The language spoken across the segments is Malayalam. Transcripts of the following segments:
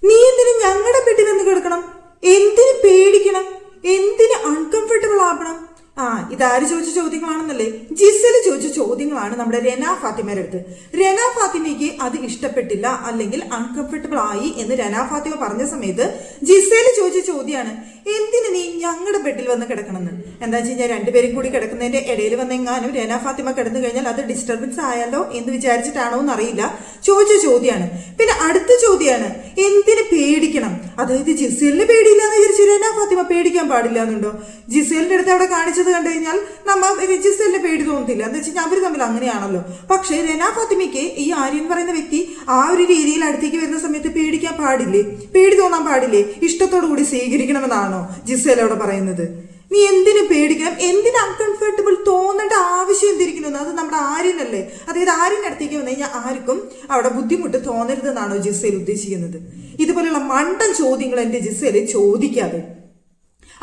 നീ എന്തിനു ഞങ്ങളുടെ ബെഡിൽ വന്ന് കിടക്കണം? എന്തിനു പേടിക്കണം? എന്തിന് അൺകംഫർട്ടബിൾ ആവണം? ഇതാര് ചോദിച്ച ചോദ്യങ്ങളാണെന്നല്ലേ? ജിസേല് ചോദിച്ച ചോദ്യങ്ങളാണ് നമ്മുടെ രന ഫാത്തിമയുടെ അടുത്ത്. രന ഫാത്തിമയ്ക്ക് അത് ഇഷ്ടപ്പെട്ടില്ല, അല്ലെങ്കിൽ അൺകംഫർട്ടബിൾ ആയി എന്ന് രന ഫാത്തിമ പറഞ്ഞ സമയത്ത് ജിസേല് ചോദിച്ച ചോദ്യമാണ്, എന്തിന് നീ ഞങ്ങളുടെ ബെഡിൽ വന്ന് കിടക്കണമെന്ന്. എന്താ വെച്ച് കഴിഞ്ഞാൽ രണ്ടുപേരും കൂടി കിടക്കുന്നതിന്റെ ഇടയിൽ വന്നെങ്ങാനും രന ഫാത്തിമ കിടന്നു കഴിഞ്ഞാൽ അത് ഡിസ്റ്റർബൻസ് ആയാലോ എന്ന് വിചാരിച്ചിട്ടാണോ എന്നറിയില്ല, ചോദിച്ച ചോദ്യമാണ്. പിന്നെ അടുത്ത ചോദ്യമാണ്, എന്തിന് പേടിക്കണം? അതായത് ജിസേലിന് പേടിയില്ല എന്ന് വിചാരിച്ചു രന ഫാത്തിമ പേടിക്കാൻ പാടില്ല എന്നുണ്ടോ? ജിസേലിന്റെ അടുത്ത് അവിടെ കാണിച്ചത് കണ്ടു കഴിഞ്ഞാൽ ജിസേലിന് പേടി തോന്നത്തില്ല. എന്താ വെച്ചാൽ അവർ തമ്മിൽ അങ്ങനെയാണല്ലോ. പക്ഷേ രന ഫാത്തിമയ്ക്ക് ഈ ആര്യൻ പറയുന്ന വ്യക്തി ആ ഒരു രീതിയിൽ അടുത്തേക്ക് വരുന്ന സമയത്ത് പേടിക്കാൻ പാടില്ലേ? പേടി തോന്നാൻ പാടില്ലേ? ഇഷ്ടത്തോടു കൂടി സ്വീകരിക്കണമെന്നാണോ ജിസേൽ അവിടെ പറയുന്നത്? നീ എന്തിനു പേടിക്കണം? എന്തിന് അൺകംഫർട്ടബിൾ തോന്നേണ്ട ആവശ്യം എന്തിരിക്കുന്നു? അത് നമ്മുടെ ആര്യനല്ലേ. അതായത് ആര്യന്റെ അടുത്തേക്ക് വന്നു കഴിഞ്ഞാൽ ആർക്കും അവിടെ ബുദ്ധിമുട്ട് തോന്നരുതെന്നാണോ ജിസേൽ ഉദ്ദേശിക്കുന്നത്? ഇതുപോലെയുള്ള മണ്ടൻ ചോദ്യങ്ങൾ എന്റെ ജിസേല് ചോദിക്കാതെ.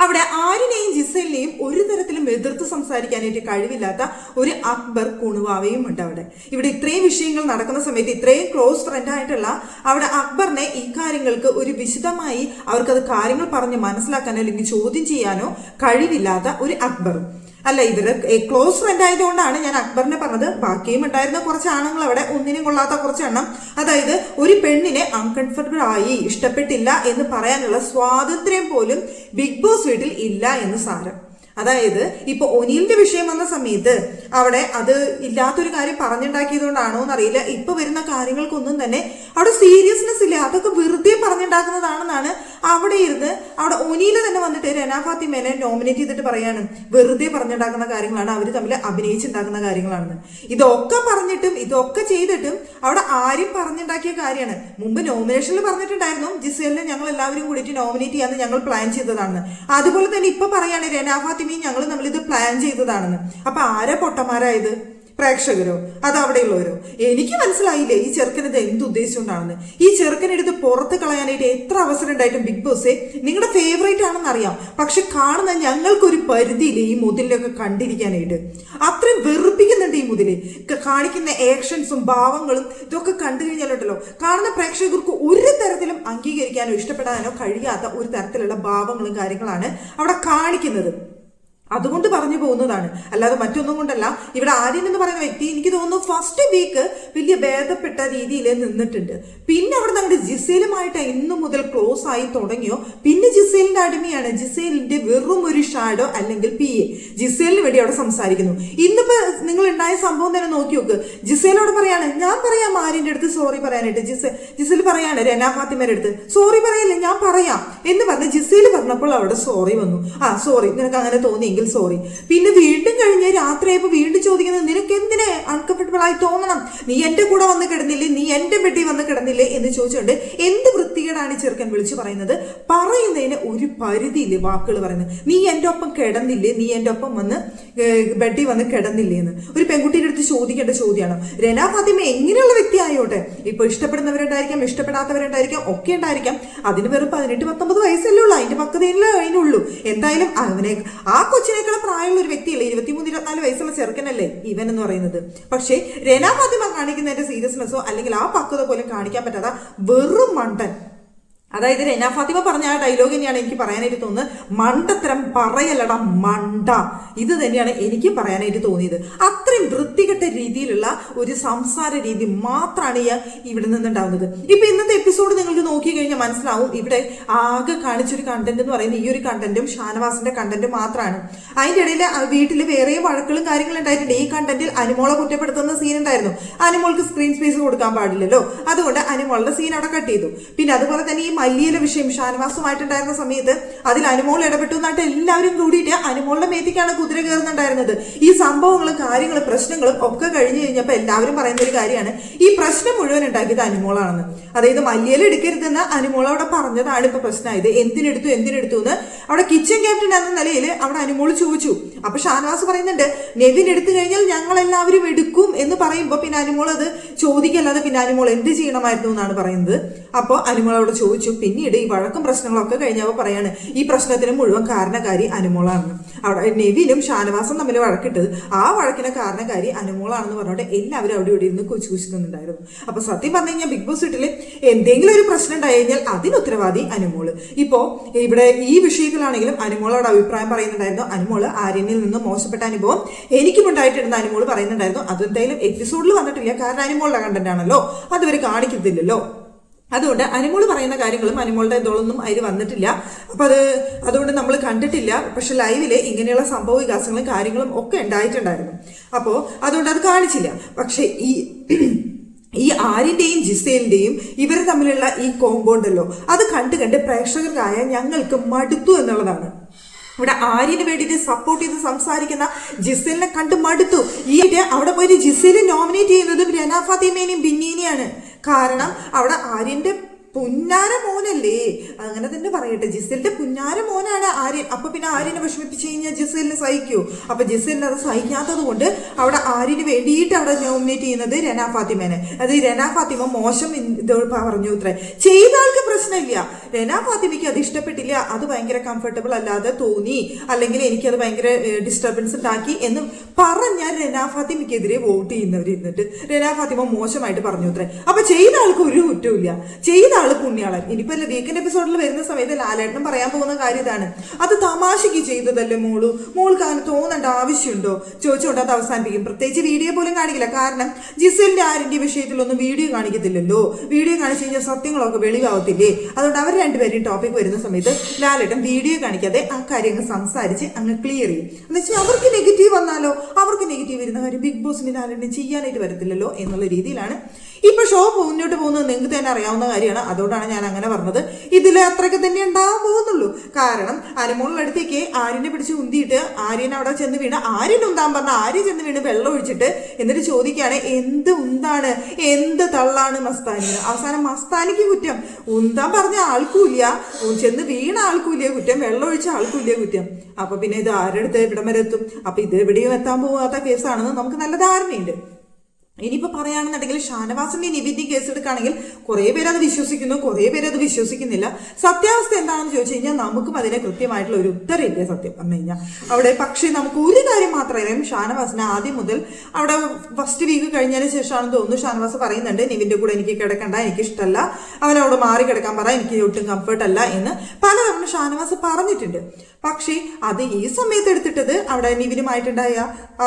അവിടെ ആര്യനെയും ജിസേലിനെയും ഒരു തരത്തിലും എതിർത്ത് സംസാരിക്കാനായിട്ട് കഴിവില്ലാത്ത ഒരു അക്ബർ കുണുവാവയും ഉണ്ട് അവിടെ. ഇവിടെ ഇത്രയും വിഷയങ്ങൾ നടക്കുന്ന സമയത്ത് ഇത്രയും ക്ലോസ് ഫ്രണ്ട് ആയിട്ടുള്ള അവിടെ അക്ബറിനെ ഈ കാര്യങ്ങൾക്ക് ഒരു വിശദമായി അവർക്കത് കാര്യങ്ങൾ പറഞ്ഞ് മനസ്സിലാക്കാനോ അല്ലെങ്കിൽ ചോദ്യം ചെയ്യാനോ കഴിവില്ലാത്ത ഒരു അക്ബറും അല്ല. ഇവര് ക്ലോസ് ഫ്രണ്ട് ആയതുകൊണ്ടാണ് ഞാൻ അക്ബറിനെ പറഞ്ഞത്. ബാക്കിയും ഉണ്ടായിരുന്ന കുറച്ച് ആണുങ്ങൾ അവിടെ ഒന്നിനും കൊള്ളാത്ത കുറച്ചെണ്ണം. അതായത് ഒരു പെണ്ണിനെ അൺകംഫർട്ടബിൾ ആയി ഇഷ്ടപ്പെട്ടില്ല എന്ന് പറയാനുള്ള സ്വാതന്ത്ര്യം പോലും ബിഗ് ബോസ് വീട്ടിൽ ഇല്ല എന്ന് സാരം. അതായത് ഇപ്പൊ ഒനിലിന്റെ വിഷയം വന്ന സമയത്ത് അവിടെ അത് ഇല്ലാത്തൊരു കാര്യം പറഞ്ഞുണ്ടാക്കിയതുകൊണ്ടാണോ എന്നറിയില്ല, ഇപ്പൊ വരുന്ന കാര്യങ്ങൾക്കൊന്നും തന്നെ അവിടെ സീരിയസ്നെസ് ഇല്ല. അതൊക്കെ വെറുതെ പറഞ്ഞുണ്ടാക്കുന്നതാണെന്നാണ് അവിടെ ഇരുന്ന് അവിടെ ഒനിയില് തന്നെ വന്നിട്ട് രന ഫാത്തിമേനെ നോമിനേറ്റ് ചെയ്തിട്ട് പറയാണ് വെറുതെ പറഞ്ഞുണ്ടാക്കുന്ന കാര്യങ്ങളാണ്, അവർ തമ്മിൽ അഭിനയിച്ചുണ്ടാക്കുന്ന കാര്യങ്ങളാണെന്ന്. ഇതൊക്കെ പറഞ്ഞിട്ടും ഇതൊക്കെ ചെയ്തിട്ടും അവിടെ ആരും പറഞ്ഞുണ്ടാക്കിയ കാര്യമാണ്. മുമ്പ് നോമിനേഷനിൽ പറഞ്ഞിട്ടുണ്ടായിരുന്നു ജിസേലിനെ ഞങ്ങൾ എല്ലാവരും കൂടിയിട്ട് നോമിനേറ്റ് ചെയ്യാന്ന് ഞങ്ങൾ പ്ലാൻ ചെയ്തതാണെന്ന്. അതുപോലെ തന്നെ ഇപ്പൊ പറയാണ് രന ഫാത്തിമ ഞങ്ങൾ നമ്മൾ ഇത് പ്ലാൻ ചെയ്തതാണെന്ന്. അപ്പൊ ആരാ പൊട്ടന്മാരായത്? പ്രേക്ഷകരോ അത് അവിടെയുള്ളവരോ? എനിക്ക് മനസ്സിലായില്ലേ ഈ ചെറുക്കനത് എന്തുദ്ദേശിച്ചുകൊണ്ടാണെന്ന്. ഈ ചെറുക്കനെടുത്ത് പുറത്ത് കളയാനായിട്ട് എത്ര അവസരം ഉണ്ടായിട്ടും ബിഗ് ബോസെ നിങ്ങളുടെ ഫേവറേറ്റ് ആണെന്ന് അറിയാം, പക്ഷെ കാണുന്ന ഞങ്ങൾക്കൊരു പരിധിയില്ലേ ഈ മുതലിലൊക്കെ കണ്ടിരിക്കാനായിട്ട്. അത്രയും വെറുപ്പിക്കുന്നുണ്ട് ഈ മുതല്. കാണിക്കുന്ന ആക്ഷൻസും ഭാവങ്ങളും ഇതൊക്കെ കണ്ടു കഴിഞ്ഞാലുണ്ടല്ലോ കാണുന്ന പ്രേക്ഷകർക്ക് ഒരു തരത്തിലും അംഗീകരിക്കാനോ ഇഷ്ടപ്പെടാനോ കഴിയാത്ത ഒരു തരത്തിലുള്ള ഭാവങ്ങളും കാര്യങ്ങളാണ് അവിടെ കാണിക്കുന്നത്. അതുകൊണ്ട് പറഞ്ഞു പോകുന്നതാണ്, അല്ലാതെ മറ്റൊന്നും കൊണ്ടല്ല. ഇവിടെ ആര്യൻ എന്ന് പറയുന്ന വ്യക്തി എനിക്ക് തോന്നുന്നു ഫസ്റ്റ് വീക്ക് വലിയ ഭേദപ്പെട്ട രീതിയിൽ നിന്നിട്ടുണ്ട്. പിന്നെ അവിടെ നമ്മുടെ ജിസേലുമായിട്ട് ഇന്നു മുതൽ ക്ലോസ് ആയി തുടങ്ങിയോ പിന്നെ ജിസേലിന്റെ അടിമയാണ്. ജിസേലിന്റെ വെറും ഒരു ഷാഡോ അല്ലെങ്കിൽ PA ജിസേലിന് വേണ്ടി അവിടെ സംസാരിക്കുന്നു. ഇന്നിപ്പോ നിങ്ങൾ ഉണ്ടായ സംഭവം തന്നെ നോക്കി നോക്ക്. ജിസേലോട് പറയാണ് ഞാൻ പറയാം ആര്യന്റെ അടുത്ത് സോറി പറയാനായിട്ട്. ജിസേൽ പറയാണ് രന ഫാത്തിമയുടെ അടുത്ത് സോറി പറയില്ല ഞാൻ പറയാം എന്ന് പറഞ്ഞ് ജിസേൽ പറഞ്ഞപ്പോൾ അവിടെ സോറി വന്നു. സോറി നിനക്ക് അങ്ങനെ തോന്നി സോറി. പിന്നെ വീണ്ടും കഴിഞ്ഞ് രാത്രിയായപ്പോ വീണ്ടും ചോദിക്കുന്നത് നിനക്ക് എന്തിനെ അൺകംഫർട്ടബിൾ ആയി തോന്നണം? നീ എന്റെ കൂടെ വന്ന് കിടന്നില്ലേ? നീ എന്റെ ബെഡിൽ വന്ന് കിടന്നില്ലേ എന്ന് ചോദിച്ചുകൊണ്ട് എന്ത് വൃത്തികേടാണ് ഈ ചെറുക്കൻ വിളിച്ചു പറയുന്നത്? പറയുന്നതിന് ഒരു പരിധിയില്ലേ വാക്കുകൾ പറയുന്നത്. നീ എന്റെ ഒപ്പം കിടന്നില്ലേ? നീ എന്റെ ഒപ്പം വന്ന് ബെഡിൽ വന്ന് കിടന്നില്ലേ എന്ന് ഒരു പെൺകുട്ടിയുടെ അടുത്ത് ചോദിക്കേണ്ട ചോദ്യമാണോ? രന ഫാത്തിമ എങ്ങനെയുള്ള വ്യക്തി ആയോട്ടെ, ഇപ്പൊ ഇഷ്ടപ്പെടുന്നവരുണ്ടായിരിക്കാം ഇഷ്ടപ്പെടാത്തവരുണ്ടായിരിക്കാം ഒക്കെ ഉണ്ടായിരിക്കാം. അതിന് വെറും 18-19 വയസ്സല്ലേ ഉള്ളൂ, അതിന്റെ പക്വതയിലേ അതിനുള്ളൂ. എന്തായാലും അവനെ ആ കൊച്ചിനേക്കാൾ പ്രായമുള്ള ഒരു വ്യക്തിയല്ലേ, 23-24 വയസ്സുള്ള ചെറുക്കനല്ലേ ഇവൻ എന്ന് പറയുന്നത്. പക്ഷേ രന ഫാത്തിമ കാണിക്കുന്നതിന്റെ സീരിയസ്നെസ്സോ അല്ലെങ്കിൽ ആ പക്വത പോലും കാണിക്കാൻ പറ്റാത്ത വെറും മണ്ടൻ. അതായത് രന ഫാത്തിമ പറഞ്ഞ ആ ഡയലോഗ് തന്നെയാണ് എനിക്ക് പറയാനായിട്ട് തോന്നുന്നത്. മണ്ടത്തരം പറയല്ലടാ മണ്ട, ഇത് തന്നെയാണ് എനിക്ക് പറയാനായിട്ട് തോന്നിയത്. അത്രയും വൃത്തികെട്ട രീതിയിലുള്ള ഒരു സംസാര രീതി മാത്രമാണ് ഇവിടെ നിന്നുണ്ടാവുന്നത്. ഇപ്പൊ ഇന്നത്തെ എപ്പിസോഡ് നിങ്ങൾക്ക് നോക്കി കഴിഞ്ഞാൽ മനസ്സിലാവും ഇവിടെ ആകെ കാണിച്ചൊരു കണ്ടന്റ് എന്ന് പറയുന്നത് ഈ ഒരു കണ്ടന്റും ഷാനവാസിന്റെ കണ്ടന്റും മാത്രമാണ്. അതിന്റെ ഇടയിൽ വീട്ടിൽ വേറെയും വഴക്കുകളും കാര്യങ്ങളും ഉണ്ടായിട്ടുണ്ട്. ഈ കണ്ടന്റിൽ അനുമോളെ കുറ്റപ്പെടുത്തുന്ന സീൻ ഉണ്ടായിരുന്നു. അനുമോൾക്ക് സ്ക്രീൻ സ്പേസ് കൊടുക്കാൻ പാടില്ലല്ലോ, അതുകൊണ്ട് അനുമോളുടെ സീൻ അവിടെ കട്ട് ചെയ്തു. പിന്നെ അതുപോലെ തന്നെ ഈ മല്ലിയിലെ വിഷയം ഷാനവാസുമായിട്ടുണ്ടായിരുന്ന സമയത്ത് അതിൽ അനുമോൾ ഇടപെട്ടു എന്നിട്ട് എല്ലാവരും കൂടിയിട്ട് അനുമോളുടെ മേത്തിക്കാണ് കുതിര കയറുന്നുണ്ടായിരുന്നത്. ഈ സംഭവങ്ങളും കാര്യങ്ങളും പ്രശ്നങ്ങളും ഒക്കെ കഴിഞ്ഞു കഴിഞ്ഞപ്പോൾ എല്ലാവരും പറയുന്ന ഒരു കാര്യമാണ് ഈ പ്രശ്നം മുഴുവൻ ഉണ്ടാക്കിയത് അനുമോളാണെന്ന്. അതായത് മല്ലിയില എടുക്കരുതെന്ന് അനുമോൾ അവിടെ പറഞ്ഞതാണ് ഇപ്പൊ പ്രശ്നമായത്. എന്തിനെടുത്തു എന്ന് അവിടെ കിച്ചൺ ക്യാപ്റ്റൻ എന്ന നിലയിൽ അവിടെ അനുമോൾ ചോദിച്ചു. അപ്പൊ ഷാനവാസ് പറയുന്നുണ്ട് നെവിൻ എടുത്തു കഴിഞ്ഞാൽ ഞങ്ങൾ എല്ലാവരും എടുക്കും എന്ന് പറയുമ്പോ പിന്നെ അനുമോൾ അത് ചോദിക്കല്ലാതെ പിന്നെ അനുമോൾ എന്ത് ചെയ്യണമായിരുന്നു എന്നാണ് പറയുന്നത്. അപ്പോൾ അനുമോൾ അവിടെ ചോദിച്ചു പിന്നീട് ഈ വഴക്കും പ്രശ്നങ്ങളൊക്കെ കഴിഞ്ഞപ്പോൾ പറയാണ് ഈ പ്രശ്നത്തിന് മുഴുവൻ കാരണക്കാരി അനുമോളാണെന്ന്. അവിടെ നെവിനും ഷാനവാസും തമ്മിൽ വഴക്കിട്ടത് ആ വഴക്കിനെ കാരണക്കാരി അനുമോളാണെന്ന് പറഞ്ഞോണ്ട് എല്ലാവരും അവിടെ ഇവിടെ ഇരുന്ന് കുശിക്കുന്നുണ്ടായിരുന്നു. അപ്പൊ സത്യം പറഞ്ഞു കഴിഞ്ഞാൽ ബിഗ് ബോസ് വീട്ടിൽ എന്തെങ്കിലും ഒരു പ്രശ്നം ഉണ്ടായി കഴിഞ്ഞാൽ അതിന് ഉത്തരവാദി അനുമോള്. ഇപ്പോ ഇവിടെ ഈ വിഷയത്തിലാണെങ്കിലും അനുമോളോട് അഭിപ്രായം പറയുന്നുണ്ടായിരുന്നു. അനുമോള് ആര്യനിൽ നിന്ന് മോശപ്പെട്ട അനുഭവം എനിക്കും ഉണ്ടായിട്ടുണ്ടെന്ന് അനുമോള് പറയുന്നുണ്ടായിരുന്നു. അതെന്തായാലും എപ്പിസോഡിൽ വന്നിട്ടില്ല, കാരണം അനുമോളുടെ കണ്ടന്റ് ആണല്ലോ, അതുവരെ കാണിക്കത്തില്ലല്ലോ. അതുകൊണ്ട് അനുമോള് പറയുന്ന കാര്യങ്ങളും അനുമോളുടെ ഇതോളൊന്നും അതിൽ വന്നിട്ടില്ല. അപ്പൊ അതുകൊണ്ട് നമ്മൾ കണ്ടിട്ടില്ല. പക്ഷെ ലൈവില് ഇങ്ങനെയുള്ള സംഭവ വികാസങ്ങളും കാര്യങ്ങളും ഒക്കെ ഉണ്ടായിട്ടുണ്ടായിരുന്നു. അപ്പോ അതുകൊണ്ട് അത് കാണിച്ചില്ല. പക്ഷെ ഈ ആര്യന്റെയും ജിസേലിന്റെയും ഇവർ തമ്മിലുള്ള ഈ കോമ്പോ ഉണ്ടല്ലോ, അത് കണ്ട് പ്രേക്ഷകർക്കായ ഞങ്ങൾക്ക് മടുത്തു എന്നുള്ളതാണ്. ഇവിടെ ആര്യന് വേണ്ടിയിട്ട് സപ്പോർട്ട് ചെയ്ത് സംസാരിക്കുന്ന ജിസേലിനെ കണ്ട് മടുത്തു. ഈ അവിടെ പോയിട്ട് ജിസേല് നോമിനേറ്റ് ചെയ്യുന്നതും രന ഫാത്തിമേനെയും ബിന്നീനെയാണ്. കാരണം അവിടെ ആര്യന്റെ പുന്നാര മോനല്ലേ, അങ്ങനെ തന്നെ പറയട്ടെ, ജിസേലിന്റെ പുന്നാര മോനാണ് ആര്യൻ. അപ്പൊ പിന്നെ ആര്യനെ വിഷമിപ്പിച്ച് കഴിഞ്ഞാൽ ജിസേലിന് സഹിക്കൂ? അപ്പൊ ജിസേലിന് അത് സഹിക്കാത്തത് കൊണ്ട് അവിടെ ആര്യന് വേണ്ടിയിട്ട് അവിടെ നോമിനേറ്റ് ചെയ്യുന്നത് രന ഫാത്തിമേനെ. അത് രന ഫാത്തിമ മോശം ഇത് പറഞ്ഞു ഇത്രേ. ചെയ്ത ആൾക്ക് പ്രശ്നമില്ല, രന ഫാത്തിമയ്ക്ക് അത് ഇഷ്ടപ്പെട്ടില്ല, അത് ഭയങ്കര കംഫർട്ടബിൾ അല്ലാതെ തോന്നി, അല്ലെങ്കിൽ എനിക്കത് ഭയങ്കര ഡിസ്റ്റർബൻസ് ഉണ്ടാക്കി എന്ന് പറഞ്ഞാൽ രന ഫാത്തിമയ്ക്കെതിരെ വോട്ട് ചെയ്യുന്നവരിരുന്നിട്ട് രന ഫാത്തിമ മോശമായിട്ട് പറഞ്ഞു ഇത്രേ. അപ്പൊ ചെയ്ത ആൾക്ക് ഒരു കുറ്റമില്ല, ചെയ്ത ആള് പുണ്യാളൻ. ഇനിയിപ്പോ വീക്കെൻഡ് എപ്പിസോഡിൽ വരുന്ന സമയത്ത് ലാലേട്ടനും പറയാൻ പോകുന്ന കാര്യം ഇതാണ്, അത് തമാശക്ക് ചെയ്തതല്ലേ മോൾക്ക് അങ്ങനെ തോന്നേണ്ട ആവശ്യമുണ്ടോ ചോദിച്ചുകൊണ്ട് അത് അവസാനിപ്പിക്കും. പ്രത്യേകിച്ച് വീഡിയോ പോലും കാണിക്കില്ല. കാരണം ജിസേലിന്റെ ആരിന്റെ വിഷയത്തിലൊന്നും വീഡിയോ കാണിക്കത്തില്ലല്ലോ. വീഡിയോ കാണിച്ചു കഴിഞ്ഞാൽ സത്യങ്ങളൊക്കെ വെളിവാകത്തില്ലേ? അതുകൊണ്ട് അവർ രണ്ടുപേരും ടോപ്പിക് വരുന്ന സമയത്ത് ലാലേട്ടൻ വീഡിയോ കാണിക്കാതെ ആ കാര്യങ്ങൾ സംസാരിച്ച് അങ്ങ് ക്ലിയർ ചെയ്യും. എന്ന് വെച്ചാൽ അവർക്ക് നെഗറ്റീവ് വന്നാലോ, അവർക്ക് നെഗറ്റീവ് വരുന്ന കാര്യം ബിഗ് ബോസിന് ലാലേട്ടൻ ചെയ്യാനായിട്ട് വരത്തില്ലല്ലോ എന്നുള്ള രീതിയിലാണ് ഇപ്പൊ ഷോ മുന്നോട്ട് പോകുന്നത്. നിങ്ങൾക്ക് തന്നെ അറിയാവുന്ന കാര്യമാണ്. അതുകൊണ്ടാണ് ഞാൻ അങ്ങനെ പറഞ്ഞത്. ഇതിൽ അത്രയ്ക്ക് തന്നെ ഉണ്ടാവാൻ പോകുന്നുള്ളൂ. കാരണം അനുമോളുടെ അടുത്തേക്ക് ആര്യനെ പിടിച്ച് ഉന്തിയിട്ട് ആര്യൻ അവിടെ ചെന്ന് വീണ്, ആര്യൻ ഉന്താൻ പറഞ്ഞ ആര്യൻ ചെന്ന് വീണ് വെള്ളം ഒഴിച്ചിട്ട് എന്നിട്ട് ചോദിക്കുകയാണ് എന്ത് ഉന്താണ്, എന്ത് തള്ളാണ് മസ്താനി. അവസാനം മസ്താനിക്ക് കുറ്റം, ഉന്താൻ പറഞ്ഞ ആൾക്കൂല്ല, ചെന്ന് വീണ ആൾക്കൂല്ല കുറ്റം, വെള്ളം ഒഴിച്ച ആൾക്കൂല്ല കുറ്റം. അപ്പൊ പിന്നെ ഇത് ആരുടെ അടുത്ത് ഇവിടം വരെ എത്തും? അപ്പൊ ഇത് എവിടെയും എത്താൻ പോകാത്ത കേസാണെന്ന് നമുക്ക് നല്ല ധാരണയുണ്ട്. ഇനിയിപ്പോൾ പറയുകയാണെന്നുണ്ടെങ്കിൽ ഷാനവാസിന്റെ നിവിന്റെയും കേസ് എടുക്കുകയാണെങ്കിൽ കുറേ പേര് അത് വിശ്വസിക്കുന്നു, കുറേ പേര് അത് വിശ്വസിക്കുന്നില്ല. സത്യാവസ്ഥ എന്താണെന്ന് ചോദിച്ചു കഴിഞ്ഞാൽ നമുക്കും അതിനെ കൃത്യമായിട്ടുള്ള ഒരു ഉത്തരമില്ല സത്യം പറഞ്ഞു കഴിഞ്ഞാൽ അവിടെ. പക്ഷേ നമുക്ക് ഒരു കാര്യം മാത്രമേ, ഷാനവാസിനെ ആദ്യം മുതൽ അവിടെ ഫസ്റ്റ് വീക്ക് കഴിഞ്ഞതിന് ശേഷമാണെന്ന് തോന്നുന്നു ഷാനവാസ് പറയുന്നുണ്ട് നിവിന്റെ കൂടെ എനിക്ക് കിടക്കണ്ട, എനിക്ക് ഇഷ്ടമല്ല, അവനവിടെ മാറി കിടക്കാൻ പറ, എനിക്ക് ഒട്ടും കംഫർട്ട് അല്ല എന്ന് പലതവണ ഷാനവാസ് പറഞ്ഞിട്ടുണ്ട്. പക്ഷേ അത് ഈ സമയത്ത് എടുത്തിട്ടത് അവിടെ നിവിനുമായിട്ടുണ്ടായ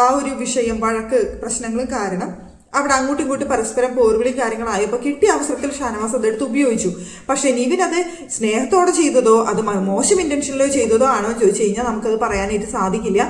ആ ഒരു വിഷയം, വഴക്ക് പ്രശ്നങ്ങളും കാരണം അവിടെ അങ്ങോട്ടും ഇങ്ങോട്ടും പരസ്പരം പോർവിളി കാര്യങ്ങളായപ്പോൾ കിട്ടിയ അവസരത്തിൽ ഷാനവാസ് അതെടുത്ത് ഉപയോഗിച്ചു. പക്ഷെ നിവിൻ അത് സ്നേഹത്തോടെ ചെയ്തതോ അത് മോശം ഇന്റൻഷനിലോ ചെയ്തതോ ആണോ എന്ന് ചോദിച്ചു കഴിഞ്ഞാൽ നമുക്കത് പറയാനായിട്ട് സാധിക്കില്ല.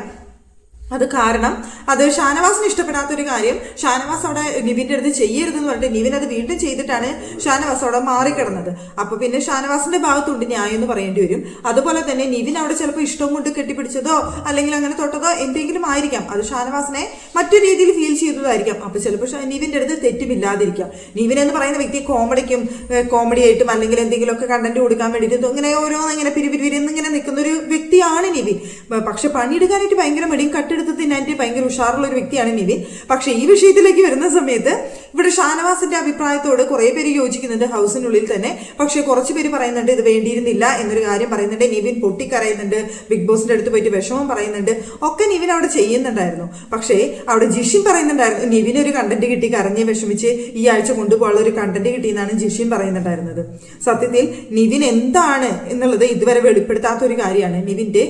അത് കാരണം അത് ഷാനവാസിന് ഇഷ്ടപ്പെടാത്തൊരു കാര്യം ഷാനവാസ് അവിടെ നിവിന്റെ അടുത്ത് ചെയ്യരുതെന്ന് പറഞ്ഞിട്ട് നിവിൻ അത് വീണ്ടും ചെയ്തിട്ടാണ് ഷാനവാസ് അവിടെ മാറിക്കിടന്നത്. അപ്പൊ പിന്നെ ഷാനവാസിന്റെ ഭാഗത്തുണ്ട് ന്യായം എന്ന് പറയേണ്ടി വരും. അതുപോലെ തന്നെ നിവിൻ അവിടെ ചിലപ്പോൾ ഇഷ്ടം കൊണ്ട് കെട്ടിപ്പിടിച്ചതോ അല്ലെങ്കിൽ അങ്ങനെ തൊട്ടതോ എന്തെങ്കിലും ആയിരിക്കാം, അത് ഷാനവാസിനെ മറ്റു രീതിയിൽ ഫീൽ ചെയ്തതായിരിക്കാം. അപ്പൊ ചിലപ്പോൾ നിവിന്റെ അടുത്ത് തെറ്റുമില്ലാതിരിക്കാം. നിവിൻ എന്ന് പറയുന്ന വ്യക്തി കോമഡി ആയിട്ടും അല്ലെങ്കിൽ എന്തെങ്കിലുമൊക്കെ കണ്ടന്റ് കൊടുക്കാൻ വേണ്ടിയിട്ട് ഇങ്ങനെ ഓരോന്ന് ഇങ്ങനെ പിരിവിരിന്നിങ്ങനെ നിൽക്കുന്ന ഒരു വ്യക്തിയാണ് നിവിൻ. പക്ഷെ പണിയെടുക്കാനായിട്ട് ഭയങ്കര മടിയും കട്ടെടുത്ത് തിന്നാനായിട്ട് ഭയങ്കര ഉഷാറുള്ള ഒരു വ്യക്തിയാണ് നിവിൻ. പക്ഷെ ഈ വിഷയത്തിലേക്ക് വരുന്ന സമയത്ത് ഇവിടെ ഷാനവാസിന്റെ അഭിപ്രായത്തോട് കുറെ പേര് യോജിക്കുന്നുണ്ട് ഹൗസിനുള്ളിൽ തന്നെ. പക്ഷെ കുറച്ച് പേര് പറയുന്നുണ്ട് ഇത് വേണ്ടിയിരുന്നില്ല എന്നൊരു കാര്യം പറയുന്നുണ്ട്. നിവിൻ പൊട്ടിക്കരയുന്നുണ്ട്, ബിഗ് ബോസിന്റെ അടുത്ത് പോയിട്ട് വിഷമം പറയുന്നുണ്ട്, ഒക്കെ നിവിൻ അവിടെ ചെയ്യുന്നുണ്ടായിരുന്നു. പക്ഷേ അവിടെ ജിഷിൻ പറയുന്നുണ്ടായിരുന്നു നിവിന് ഒരു കണ്ടന്റ് കിട്ടി, കരഞ്ഞ് വിഷമിച്ച് ഈ ആഴ്ച കൊണ്ടുപോകാനുള്ള ഒരു കണ്ടന്റ് കിട്ടിയെന്നാണ് ജിഷിൻ പറയുന്നുണ്ടായിരുന്നത്. സത്യത്തിൽ നിവിൻ എന്താണ് എന്നുള്ളത് ഇതുവരെ വെളിപ്പെടുത്താത്ത ഒരു കാര്യമാണ്, നിവിന്റെ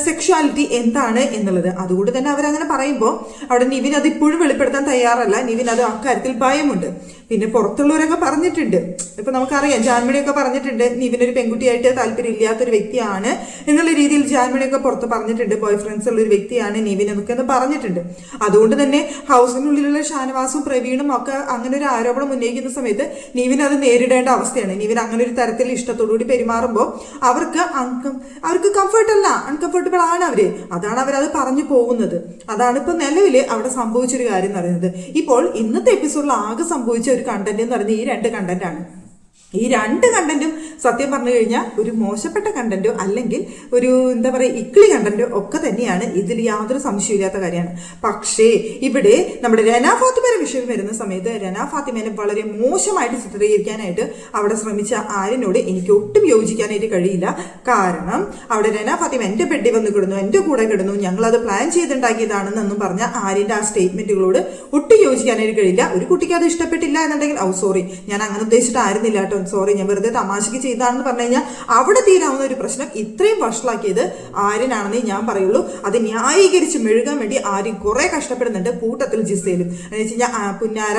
സെക്ഷുവാലിറ്റി എന്താണ് എന്നുള്ളത്. അതുകൊണ്ട് തന്നെ അവരങ്ങനെ പറയുമ്പോൾ അവിടെ നിവിൻ അത് ഇപ്പോഴും വെളിപ്പെടുത്താൻ തയ്യാറല്ല. നിവിൻ അത് അക്കാര്യത്തിൽ ഭയമുണ്ട്. പിന്നെ പുറത്തുള്ളവരൊക്കെ പറഞ്ഞിട്ടുണ്ട്, ഇപ്പൊ നമുക്കറിയാം ജാൻമണിയൊക്കെ പറഞ്ഞിട്ടുണ്ട് നിവിനൊരു പെൺകുട്ടിയായിട്ട് താല്പര്യം ഇല്ലാത്തൊരു വ്യക്തിയാണ് എന്നുള്ള രീതിയിൽ ജാൻമണിയൊക്കെ പുറത്ത് പറഞ്ഞിട്ടുണ്ട്. ബോയ് ഫ്രണ്ട്സ് ഉള്ള ഒരു വ്യക്തിയാണ് നിവിൻ എന്നൊക്കെ എന്ന് പറഞ്ഞിട്ടുണ്ട്. അതുകൊണ്ട് തന്നെ ഹൗസിനുള്ളിലുള്ള ഷാനവാസും പ്രവീണും ഒക്കെ അങ്ങനെ ഒരു ആരോപണം ഉന്നയിക്കുന്ന സമയത്ത് നിവിൻ അത് നേരിടേണ്ട അവസ്ഥയാണ്. നിവിൻ അങ്ങനെ ഒരു തരത്തിൽ ഇഷ്ടത്തോടുകൂടി പെരുമാറുമ്പോൾ അവർക്ക് കംഫർട്ട് അല്ല, അൺകംഫർട്ടബിൾ ആണ് അവര്. അതാണ് അവരത് പറഞ്ഞു പോകുന്നത്. അതാണ് ഇപ്പൊ നിലവിൽ അവിടെ സംഭവിച്ചൊരു കാര്യം എന്ന് പറയുന്നത്. ഇപ്പോൾ ഇന്നത്തെ എപ്പിസോഡിൽ ആകെ സംഭവിച്ച ഒരു കണ്ടന്റ് എന്ന് പറയുന്നത് ഈ രണ്ട് കണ്ടന്റാണ്. ഈ രണ്ട് കണ്ടന്റും സത്യം പറഞ്ഞു കഴിഞ്ഞാൽ ഒരു മോശപ്പെട്ട കണ്ടന്റോ അല്ലെങ്കിൽ ഒരു എന്താ പറയുക ഇക്കിളി കണ്ടന്റോ ഒക്കെ തന്നെയാണ്. ഇതിൽ യാതൊരു സംശയമില്ലാത്ത കാര്യമാണ്. പക്ഷേ ഇവിടെ നമ്മുടെ രന ഫാത്തിമയുടെ വിഷയം വരുന്ന സമയത്ത് രന ഫാത്തിമേനെ വളരെ മോശമായിട്ട് ചിത്രീകരിക്കാനായിട്ട് അവിടെ ശ്രമിച്ച ആര്യനോട് എനിക്ക് ഒട്ടും യോജിക്കാനായിട്ട് കഴിയില്ല. കാരണം അവിടെ രന ഫാത്തിമ എന്റെ ബെഡിൽ വന്ന് കിടന്നു, എന്റെ കൂടെ കിടന്നു, ഞങ്ങളത് പ്ലാൻ ചെയ്തുണ്ടാക്കിയതാണെന്നൊന്നും പറഞ്ഞ ആര്യന്റെ ആ സ്റ്റേറ്റ്മെന്റുകളോട് ഒട്ടും യോജിക്കാനായിട്ട് കഴിയില്ല. ഒരു കുട്ടിക്ക് അത് ഇഷ്ടപ്പെട്ടില്ല എന്നുണ്ടെങ്കിൽ സോറി, ഞാൻ അങ്ങനെ ഉദ്ദേശിച്ചിട്ടായിരുന്നില്ല കേട്ടോ, സോറി, ഞാൻ വെറുതെ തമാശക്ക് ചെയ്താണെന്ന് പറഞ്ഞു കഴിഞ്ഞാൽ അവിടെ തീരാവുന്ന ഒരു പ്രശ്നം ഇത്രയും വഷളാക്കിയത് ആര്യനാണെന്നേ ഞാൻ പറയുള്ളൂ. അത് ന്യായീകരിച്ച് മെഴുകാൻ വേണ്ടി ആര്യൻ കുറെ കഷ്ടപ്പെടുന്നുണ്ട്, കൂട്ടത്തിൽ ജിസേലും. എന്ന് വെച്ച് കഴിഞ്ഞാൽ പുന്നാര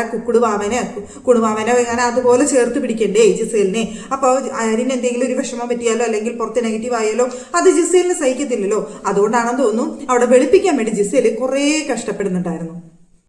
കുണുവാവനെ അങ്ങനെ അതുപോലെ ചേർത്ത് പിടിക്കണ്ടേ ജിസേലിനെ. അപ്പോൾ ആര്യന് എന്തെങ്കിലും ഒരു വിഷമം പറ്റിയാലോ അല്ലെങ്കിൽ പുറത്ത് നെഗറ്റീവ് ആയാലോ അത് ജിസേലിന് സഹിക്കത്തില്ലല്ലോ. അതുകൊണ്ടാണെന്ന് തോന്നുന്നു അവിടെ വെളുപ്പിക്കാൻ വേണ്ടി ജിസേല് കുറെ കഷ്ടപ്പെടുന്നുണ്ടായിരുന്നു.